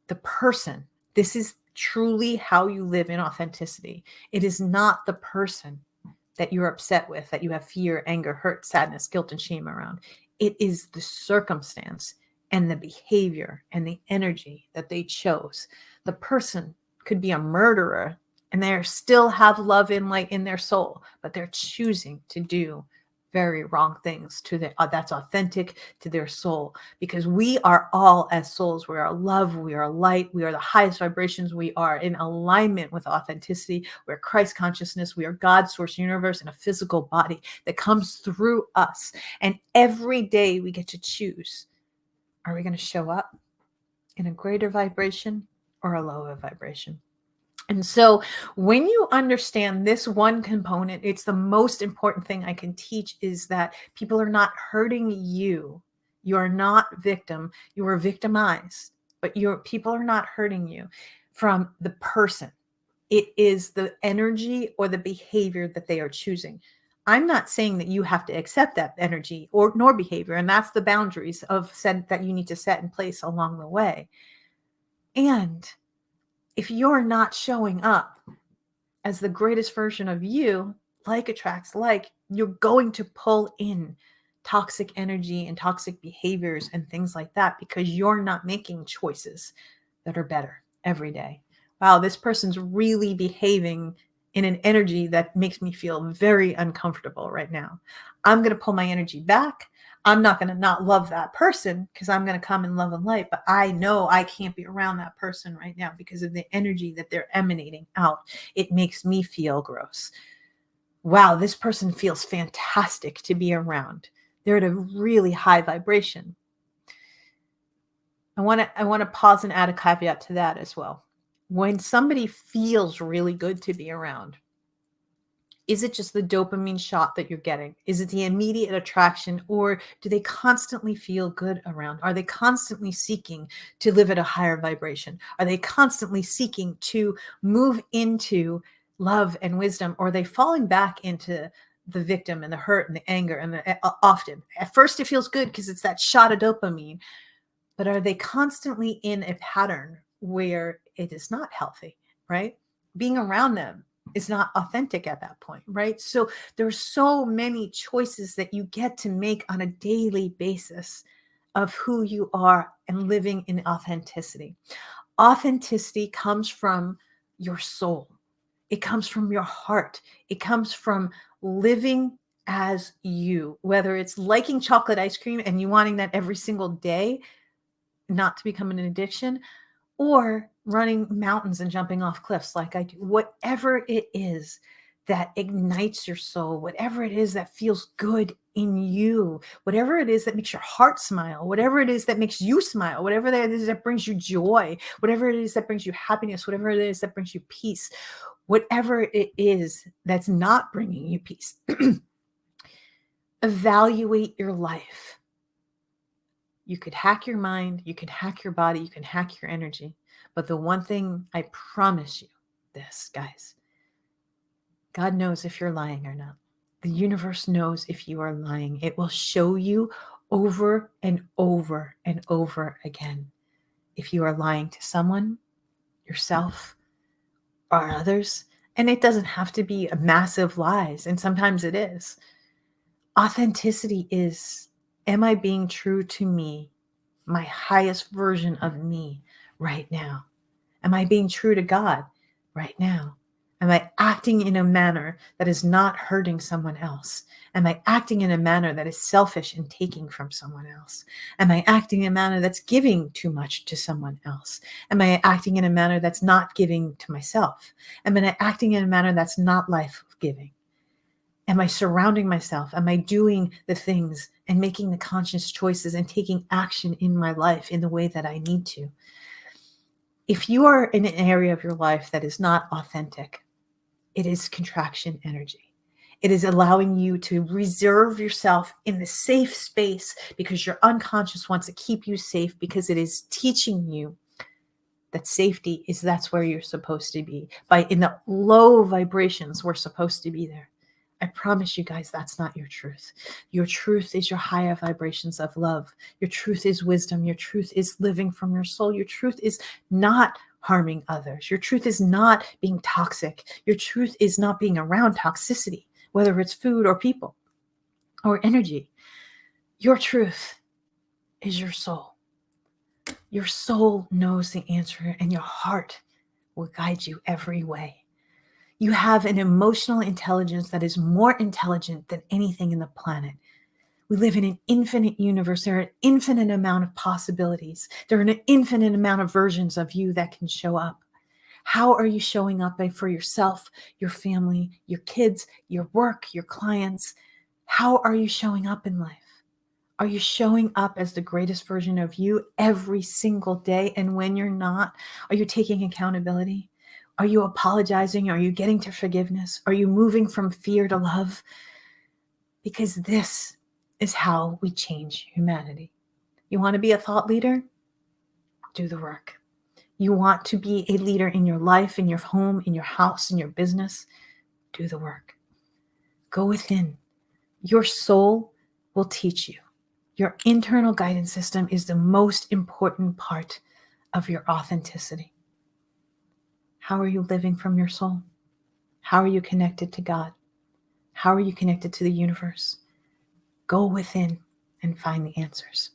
the person. This is truly how you live in authenticity. It is not the person that you're upset with, that you have fear, anger, hurt, sadness, guilt, and shame around. It is the circumstance and the behavior and the energy that they chose. The person could be a murderer, and they still have love in their soul, but they're choosing to do very wrong things that's authentic to their soul, because we are all, as souls, we are love, we are light, we are the highest vibrations, we are in alignment with authenticity, we're Christ consciousness, we are God, source, universe, in a physical body that comes through us. And every day we get to choose, are we going to show up in a greater vibration or a lower vibration? And so when you understand this one component, it's the most important thing I can teach, is that people are not hurting you. You are not victim. You are victimized, but people are not hurting you from the person. It is the energy or the behavior that they are choosing. I'm not saying that you have to accept that energy nor behavior. And that's the boundaries that you need to set in place along the way. And if you're not showing up as the greatest version of you, like attracts like, you're going to pull in toxic energy and toxic behaviors and things like that, because you're not making choices that are better every day. Wow, this person's really behaving in an energy that makes me feel very uncomfortable right now. I'm going to pull my energy back. I'm not going to not love that person, because I'm going to come in love and light, but I know I can't be around that person right now because of the energy that they're emanating out. It makes me feel gross. Wow, this person feels fantastic to be around. They're at a really high vibration. I want to pause and add a caveat to that as well. When somebody feels really good to be around, is it just the dopamine shot that you're getting? Is it the immediate attraction, or do they constantly feel good around? Are they constantly seeking to live at a higher vibration? Are they constantly seeking to move into love and wisdom? Or are they falling back into the victim and the hurt and the anger? And often, at first it feels good because it's that shot of dopamine, but are they constantly in a pattern where it is not healthy, right? Being around them is not authentic at that point, right? So there's so many choices that you get to make on a daily basis of who you are and living in authenticity. Authenticity comes from your soul. It comes from your heart. It comes from living as you, whether it's liking chocolate ice cream and you wanting that every single day, not to become an addiction, or running mountains and jumping off cliffs like I do. Whatever it is that ignites your soul, whatever it is that feels good in you, whatever it is that makes your heart smile, whatever it is that makes you smile, whatever it is that brings you joy, whatever it is that brings you happiness, whatever it is that brings you peace, whatever it is that's not bringing you peace, evaluate your life. You could hack your mind, you can hack your body, you can hack your energy. But the one thing I promise you, this, guys, God knows if you're lying or not. The universe knows if you are lying. It will show you over and over and over again if you are lying to someone, yourself, or others. And it doesn't have to be a massive lies. And sometimes it is. Authenticity is, am I being true to me, my highest version of me right now? Am I being true to God right now? Am I acting in a manner that is not hurting someone else? Am I acting in a manner that is selfish and taking from someone else? Am I acting in a manner that's giving too much to someone else? Am I acting in a manner that's not giving to myself? Am I acting in a manner that's not life-giving? Am I surrounding myself? Am I doing the things and making the conscious choices and taking action in my life in the way that I need to? If you are in an area of your life that is not authentic, it is contraction energy. It is allowing you to reserve yourself in the safe space because your unconscious wants to keep you safe, because it is teaching you that safety is, that's where you're supposed to be. In the low vibrations, we're supposed to be there. I promise you guys, that's not your truth. Your truth is your higher vibrations of love. Your truth is wisdom. Your truth is living from your soul. Your truth is not harming others. Your truth is not being toxic. Your truth is not being around toxicity, whether it's food or people or energy. Your truth is your soul. Your soul knows the answer, and your heart will guide you every way. You have an emotional intelligence that is more intelligent than anything in the planet. We live in an infinite universe. There are an infinite amount of possibilities. There are an infinite amount of versions of you that can show up. How are you showing up for yourself, your family, your kids, your work, your clients? How are you showing up in life? Are you showing up as the greatest version of you every single day? And when you're not, are you taking accountability? Are you apologizing? Are you getting to forgiveness? Are you moving from fear to love? Because this is how we change humanity. You want to be a thought leader? Do the work. You want to be a leader in your life, in your home, in your house, in your business? Do the work. Go within. Your soul will teach you. Your internal guidance system is the most important part of your authenticity. How are you living from your soul? How are you connected to God? How are you connected to the universe? Go within and find the answers.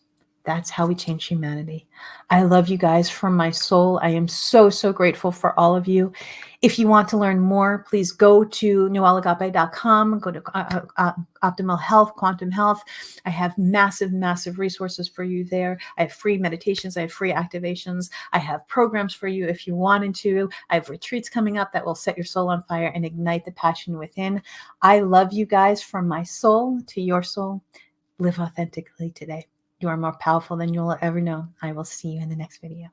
That's how we change humanity. I love you guys from my soul. I am so, so grateful for all of you. If you want to learn more, please go to noelleagape.com, go to Optimal Health, Quantum Health. I have massive, massive resources for you there. I have free meditations. I have free activations. I have programs for you if you wanted to. I have retreats coming up that will set your soul on fire and ignite the passion within. I love you guys from my soul to your soul. Live authentically today. You are more powerful than you'll ever know. I will see you in the next video.